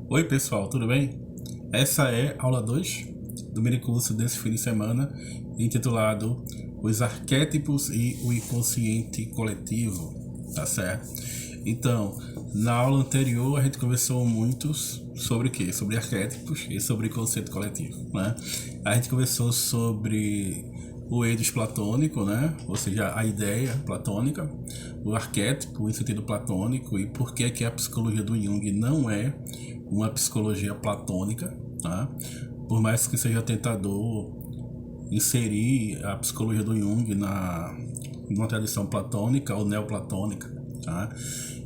Oi pessoal, tudo bem? Essa é a aula 2 do minicurso desse fim de semana, intitulado Os Arquétipos e o Inconsciente Coletivo, tá certo? Então, na aula anterior a gente conversou muito sobre o quê? Sobre arquétipos e sobre inconsciente coletivo, né? A gente conversou sobre o eidos platônico, né? Ou seja, a ideia platônica, o arquétipo em sentido platônico e por que a psicologia do Jung não é uma psicologia platônica, tá? Por mais que seja tentador inserir a psicologia do Jung numa tradição platônica ou neoplatônica, tá?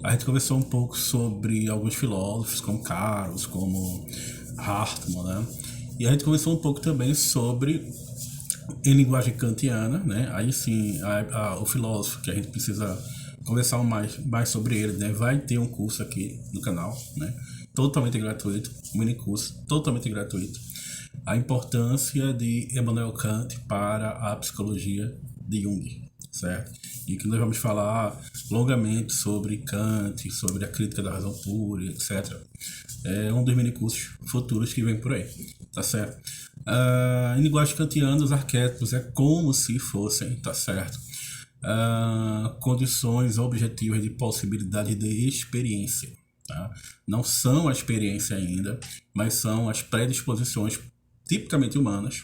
A gente conversou um pouco sobre alguns filósofos, como Caros, como Hartmann, né? E a gente conversou um pouco também sobre, em linguagem kantiana, né? Aí sim, o filósofo que a gente precisa conversar mais sobre ele, né? Vai ter um curso aqui no canal, né? Totalmente gratuito, um mini curso totalmente gratuito. A importância de Immanuel Kant para a psicologia de Jung, certo? E que nós vamos falar longamente sobre Kant, sobre a crítica da razão pura, etc. É um dos minicursos futuros que vem por aí, tá certo? Em linguagem kantiana, os arquétipos é como se fossem, tá certo? Condições objetivas de possibilidade de experiência. Tá? Não são a experiência ainda, mas são as predisposições tipicamente humanas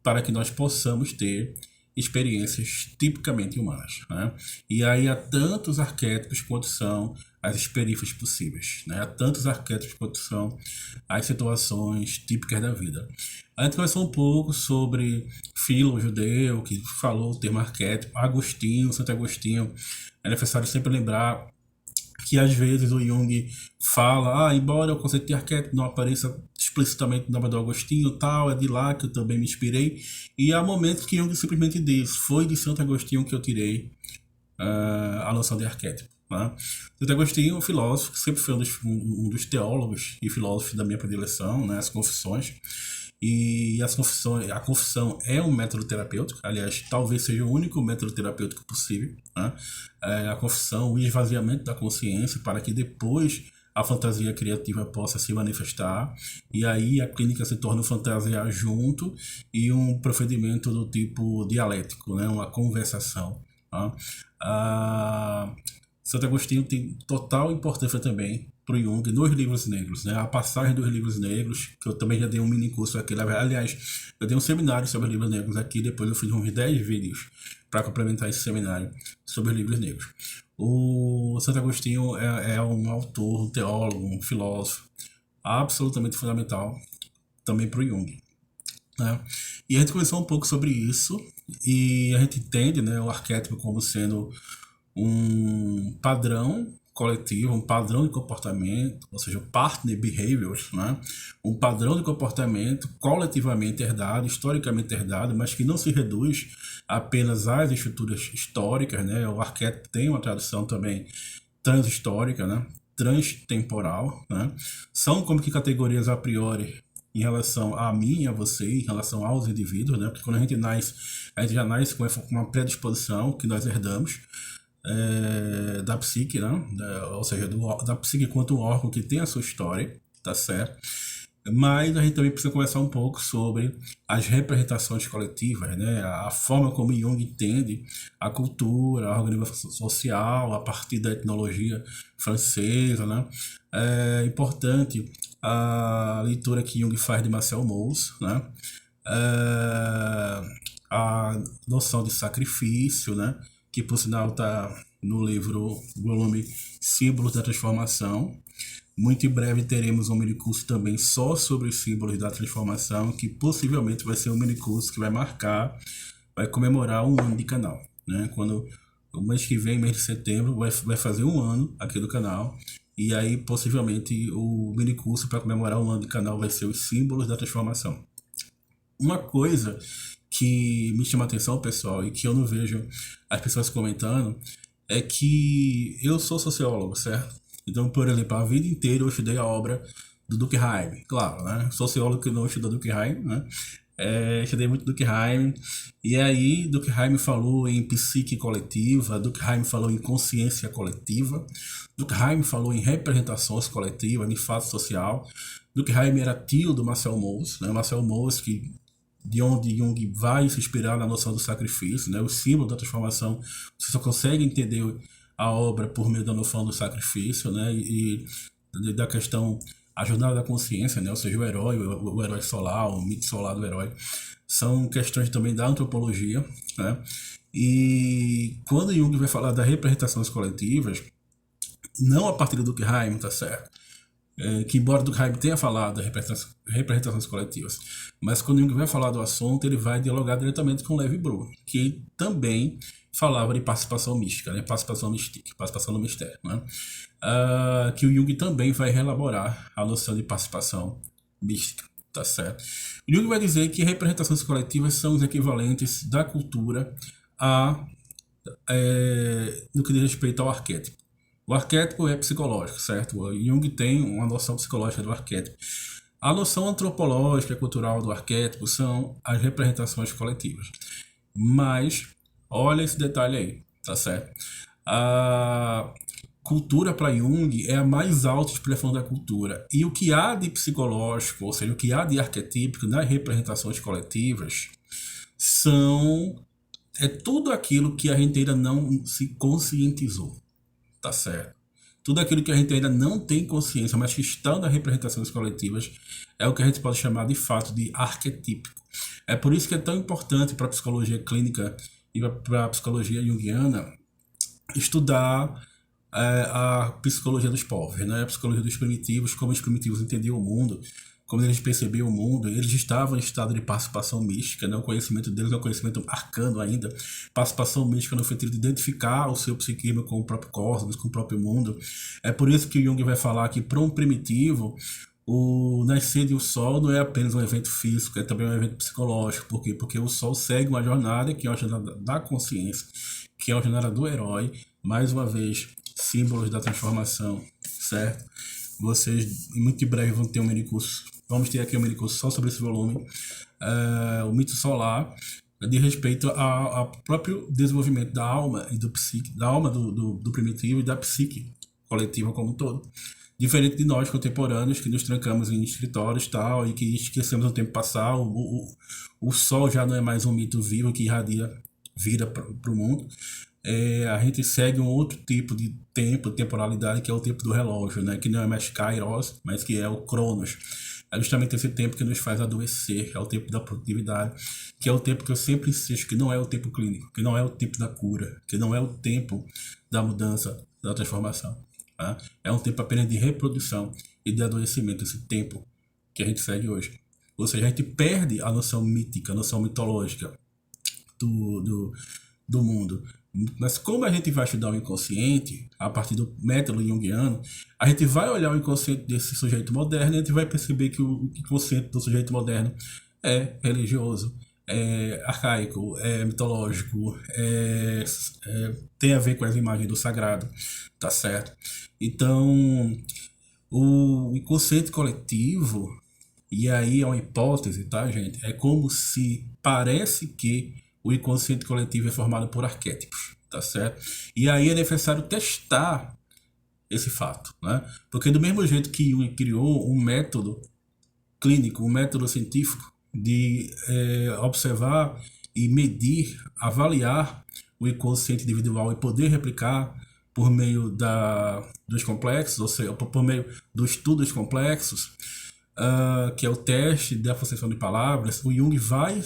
para que nós possamos ter experiências tipicamente humanas, né? E aí há tantos arquétipos quanto são as experiências possíveis, né? Há tantos arquétipos quanto são as situações típicas da vida. A gente conversou um pouco sobre Filo judeu, que falou o termo arquétipo, Agostinho, Santo Agostinho. É necessário sempre lembrar que às vezes o Jung fala, embora o conceito de arquétipo não apareça explicitamente no nome do Agostinho, tal, é de lá que eu também me inspirei, e há momentos que Jung simplesmente diz, foi de Santo Agostinho que eu tirei a noção de arquétipo. Né? Santo Agostinho, um filósofo, que sempre foi um dos teólogos e filósofos da minha predileção, né, as confissões, e a confissão é um método terapêutico, aliás, talvez seja o único método terapêutico possível, né? A confissão, o esvaziamento da consciência para que depois a fantasia criativa possa se manifestar, e aí a clínica se torna um fantasiar junto e um procedimento do tipo dialético, né? Uma conversação. Tá? Santo Agostinho tem total importância também para o Jung nos livros negros, né? A passagem dos livros negros, que eu também já dei um mini curso aqui, aliás, eu dei um seminário sobre livros negros aqui, depois eu fiz uns 10 vídeos para complementar esse seminário sobre livros negros. O Santo Agostinho é um autor, um teólogo, um filósofo absolutamente fundamental também para o Jung, né? E a gente conversou um pouco sobre isso e a gente entende, né, o arquétipo como sendo um padrão coletivo, um padrão de comportamento, ou seja, partner behaviors, né? Um padrão de comportamento coletivamente herdado, historicamente herdado, mas que não se reduz apenas às estruturas históricas, né? O arquétipo tem uma tradução também transhistórica, né? Transtemporal, né? São como que categorias a priori em relação a mim e a você, em relação aos indivíduos, né? Porque quando a gente já nasce com uma predisposição que nós herdamos, da psique, né? Ou seja, da psique quanto um órgão que tem a sua história, tá certo? Mas a gente também precisa conversar um pouco sobre as representações coletivas, né? A forma como Jung entende a cultura, a organização social, a partir da etnologia francesa, né? É importante a leitura que Jung faz de Marcel Mauss, né? A noção de sacrifício, né? Que por sinal está no volume Símbolos da Transformação. Muito em breve teremos um minicurso também só sobre os símbolos da transformação, que possivelmente vai ser um minicurso que vai comemorar um ano de canal, né? Quando o mês que vem, mês de setembro, vai fazer um ano aqui do canal, e aí possivelmente o minicurso para comemorar um ano de canal vai ser os símbolos da transformação. Uma coisa que me chama a atenção, pessoal, e que eu não vejo as pessoas comentando, é que eu sou sociólogo, certo? Então, por exemplo, a vida inteira eu estudei a obra do Durkheim, claro, né? Sociólogo que não estuda Durkheim, né? Estudei muito Durkheim, e aí Durkheim falou em psique coletiva, Durkheim falou em consciência coletiva, Durkheim falou em representações coletivas, em fato social. Durkheim era tio do Marcel Mauss, né? Marcel Mauss, de onde Jung vai se inspirar na noção do sacrifício, né? O símbolo da transformação, você só consegue entender a obra por meio da noção do sacrifício, né? E da questão, a jornada da consciência, né? Ou seja, o herói, o herói solar, o mito solar do herói, são questões também da antropologia, né? E quando Jung vai falar das representações coletivas, não a partir do Durkheim, tá certo? Que embora Durkheim tenha falado das representações coletivas, mas quando Jung vai falar do assunto, ele vai dialogar diretamente com Levi-Bru, que também falava de participação mística, né? Participação mística, participação no mistério, né? Que o Jung também vai elaborar a noção de participação mística, tá certo? O Jung vai dizer que representações coletivas são os equivalentes da cultura no que diz respeito ao arquétipo. O arquétipo é psicológico, certo? O Jung tem uma noção psicológica do arquétipo. A noção antropológica e cultural do arquétipo são as representações coletivas. Mas, olha esse detalhe aí, tá certo? A cultura para Jung é a mais alta expressão da cultura. E o que há de psicológico, ou seja, o que há de arquetípico nas representações coletivas, é tudo aquilo que a gente ainda não se conscientizou. Tá certo? Tudo aquilo que a gente ainda não tem consciência, mas que está nas representações coletivas, é o que a gente pode chamar de fato de arquetípico. É por isso que é tão importante para a psicologia clínica e para a psicologia junguiana estudar a psicologia dos povos, né? A psicologia dos primitivos, como os primitivos entendiam o mundo, como eles percebiam o mundo. Eles estavam em estado de participação mística, né? O conhecimento deles é um conhecimento arcano ainda. Participação mística no sentido de identificar o seu psiquismo com o próprio cosmos, com o próprio mundo. É por isso que o Jung vai falar que para um primitivo, o nascer de um sol não é apenas um evento físico, é também um evento psicológico. Por quê? Porque o sol segue uma jornada que é a jornada da consciência, que é a jornada do herói. Mais uma vez, símbolos da transformação, certo? Vocês, muito em breve, vão ter um minicurso. Vamos ter aqui um minicurso só sobre esse volume. O mito solar, de respeito ao próprio desenvolvimento da alma e do psique, da alma do primitivo e da psique coletiva como um todo. Diferente de nós, contemporâneos, que nos trancamos em escritórios tal, e que esquecemos o tempo passar. O sol já não é mais um mito vivo que irradia vida para o mundo. A gente segue um outro tipo de tempo, temporalidade, que é o tempo do relógio, né? Que não é mais Kairos, mas que é o Cronos. É justamente esse tempo que nos faz adoecer, é o tempo da produtividade, que é o tempo que eu sempre insisto que não é o tempo clínico, que não é o tempo da cura, que não é o tempo da mudança, da transformação. Tá? É um tempo apenas de reprodução e de adoecimento, esse tempo que a gente segue hoje. Ou seja, a gente perde a noção mítica, a noção mitológica do mundo. Mas como a gente vai estudar o inconsciente, a partir do método junguiano, a gente vai olhar o inconsciente desse sujeito moderno e a gente vai perceber que o inconsciente do sujeito moderno é religioso, é arcaico, é mitológico, tem a ver com as imagens do sagrado, tá certo? Então, o inconsciente coletivo, e aí é uma hipótese, tá, gente? É como se parece que o inconsciente coletivo é formado por arquétipos, tá certo? E aí é necessário testar esse fato, né? Porque do mesmo jeito que Jung criou um método clínico, um método científico de observar e medir, avaliar o inconsciente individual e poder replicar por meio dos complexos, ou seja, por meio dos estudos complexos, que é o teste da associação de palavras, o Jung vai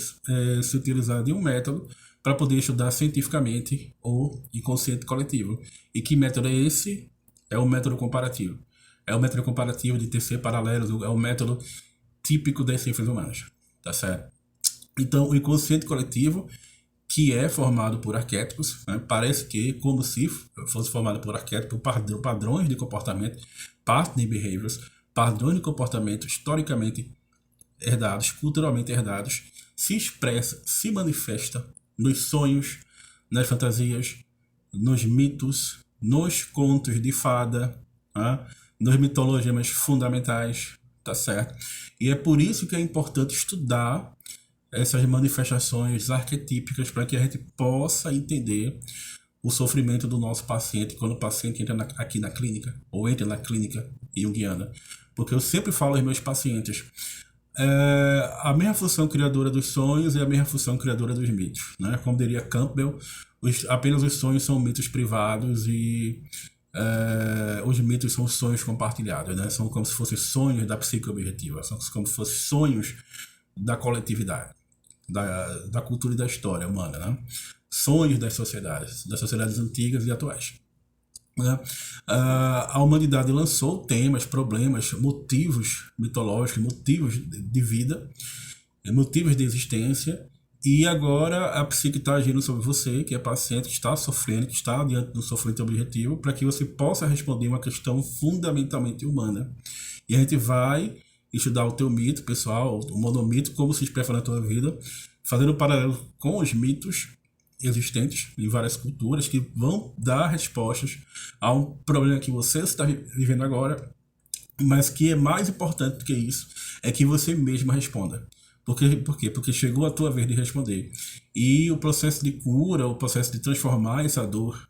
se utilizar de um método para poder estudar cientificamente o inconsciente coletivo. E que método é esse? É o método comparativo. É o método comparativo de tecer paralelos, é o método típico das ciências humanas, tá certo? Então, o inconsciente coletivo, que é formado por arquétipos, né? Parece que como se fosse formado por arquétipos, padrões de comportamento, pattern behaviors, padrões de comportamento historicamente herdados, culturalmente herdados, se expressa, se manifesta nos sonhos, nas fantasias, nos mitos, nos contos de fada, né? Nos mitologias fundamentais, tá certo? E é por isso que é importante estudar essas manifestações arquetípicas para que a gente possa entender o sofrimento do nosso paciente quando o paciente entra aqui na clínica, ou entra na clínica junguiana. Porque eu sempre falo aos meus pacientes, a mesma função criadora dos sonhos é a mesma função criadora dos mitos, né? Como diria Campbell, apenas os sonhos são mitos privados e os mitos são sonhos compartilhados, né? São como se fossem sonhos da psique objetiva, são como se fossem sonhos da coletividade, da cultura e da história humana, né? Sonhos das sociedades antigas e atuais. Né? A humanidade lançou temas, problemas, motivos mitológicos, motivos de vida, motivos de existência, e agora a psique está agindo sobre você, que é paciente, que está sofrendo, que está diante do sofrimento objetivo, para que você possa responder uma questão fundamentalmente humana. E a gente vai estudar o teu mito, pessoal, o monomito, como se expressa na tua vida, fazendo um paralelo com os mitos existentes em várias culturas que vão dar respostas a um problema que você está vivendo agora, mas que é mais importante do que isso, é que você mesmo responda. Por quê? Porque chegou a tua vez de responder. E o processo de cura, o processo de transformar essa dor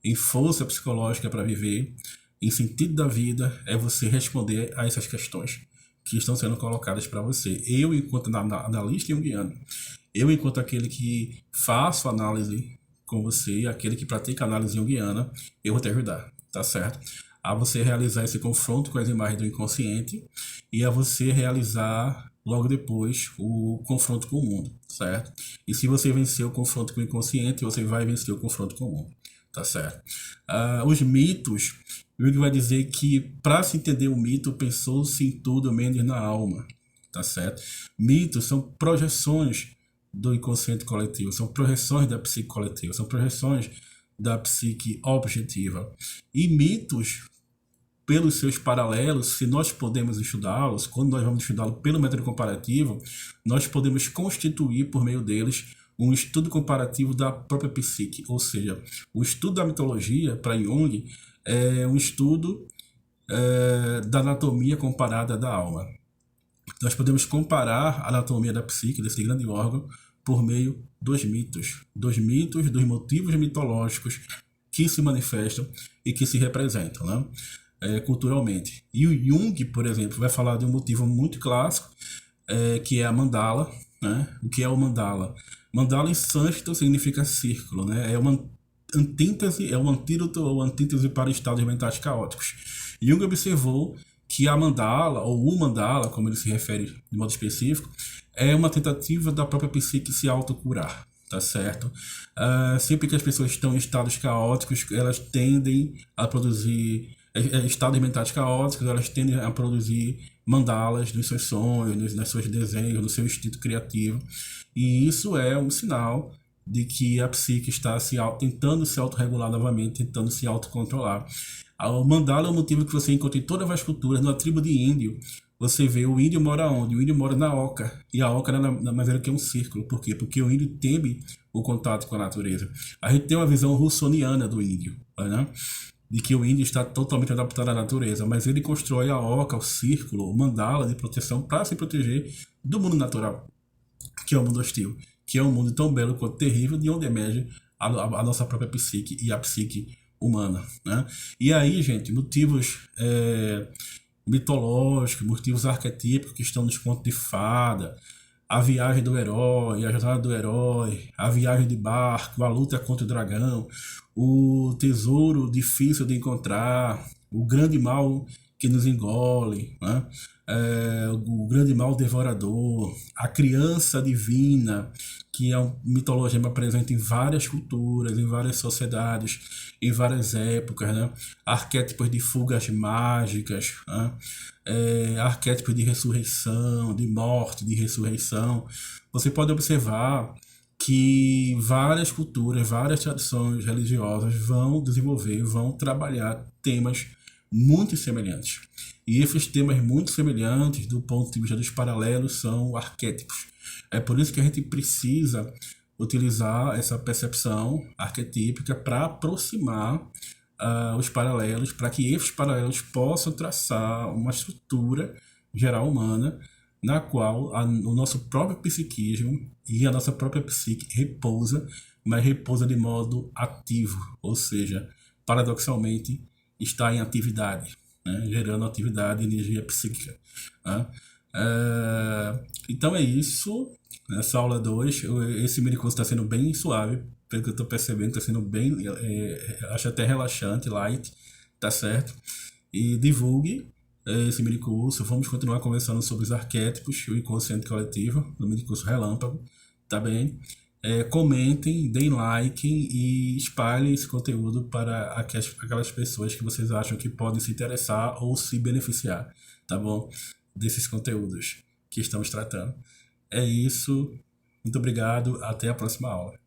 em força psicológica para viver, em sentido da vida, é você responder a essas questões que estão sendo colocadas para você. Eu, enquanto analista junguiano, eu, enquanto aquele que faço análise com você, aquele que pratica análise junguiana, eu vou te ajudar, tá certo? A você realizar esse confronto com as imagens do inconsciente e a você realizar, logo depois, o confronto com o mundo, certo? E se você vencer o confronto com o inconsciente, você vai vencer o confronto com o mundo, tá certo? Os mitos, o Jung vai dizer que para se entender o mito, pensou-se em tudo menos na alma, tá certo? Mitos são projeções do inconsciente coletivo, são projeções da psique coletiva, são projeções da psique objetiva. E mitos, pelos seus paralelos, se nós podemos estudá-los, quando nós vamos estudá-los pelo método comparativo, nós podemos constituir, por meio deles, um estudo comparativo da própria psique. Ou seja, o estudo da mitologia, para Jung, é um estudo da anatomia comparada da alma. Nós podemos comparar a anatomia da psique, desse grande órgão, por meio dos mitos, dos motivos mitológicos que se manifestam e que se representam, né? Culturalmente. E o Jung, por exemplo, vai falar de um motivo muito clássico, que é a mandala, né? O que é o mandala? Mandala em sânscrito significa círculo, né? É uma antítese, é um antídoto ou antítese para estados mentais caóticos. Jung observou que a mandala, ou o mandala, como ele se refere de modo específico, é uma tentativa da própria psique se autocurar, tá certo? Sempre que as pessoas estão em estados caóticos, elas tendem a produzir estados mentais caóticos, elas tendem a produzir mandalas nos seus sonhos, nos seus desenhos, no seu instinto criativo. E isso é um sinal de que a psique está tentando se autorregular novamente, tentando se autocontrolar. O mandala é um motivo que você encontra em todas as culturas. Na tribo de índio, você vê o índio mora onde? O índio mora na oca. E a oca nada mais é que um círculo. Por quê? Porque o índio teme o contato com a natureza. A gente tem uma visão russoniana do índio, né? De que o índio está totalmente adaptado à natureza, mas ele constrói a oca, o círculo, o mandala de proteção para se proteger do mundo natural, que é o mundo hostil, que é um mundo tão belo quanto terrível, de onde emerge a nossa própria psique e a psique humana, né? E aí, gente, motivos mitológicos, motivos arquetípicos que estão nos contos de fada, a viagem do herói, a jornada do herói, a viagem de barco, a luta contra o dragão, o tesouro difícil de encontrar, o grande mal que nos engole, né? O grande mal devorador, a criança divina, que é uma mitologia presente em várias culturas, em várias sociedades, em várias épocas, né? Arquétipos de fugas mágicas, né? Arquétipos de ressurreição, de morte, de ressurreição. Você pode observar que várias culturas, várias tradições religiosas vão desenvolver, vão trabalhar temas muito semelhantes. E esses temas muito semelhantes, do ponto de vista dos paralelos, são arquétipos. É por isso que a gente precisa utilizar essa percepção arquetípica para aproximar os paralelos, para que esses paralelos possam traçar uma estrutura geral humana, na qual o nosso próprio psiquismo e a nossa própria psique repousa, mas repousa de modo ativo, ou seja, paradoxalmente está em atividade, né? Gerando atividade e energia psíquica. Né? Então é isso. Nessa aula 2, esse mini curso está sendo bem suave, pelo que eu estou percebendo, está sendo bem, acho até relaxante, light, tá certo? E divulgue esse mini curso. Vamos continuar conversando sobre os arquétipos e o inconsciente coletivo no mini curso Relâmpago, tá bem? Comentem, deem like e espalhem esse conteúdo para aquelas pessoas que vocês acham que podem se interessar ou se beneficiar, tá bom? Desses conteúdos que estamos tratando. É isso. Muito obrigado. Até a próxima aula.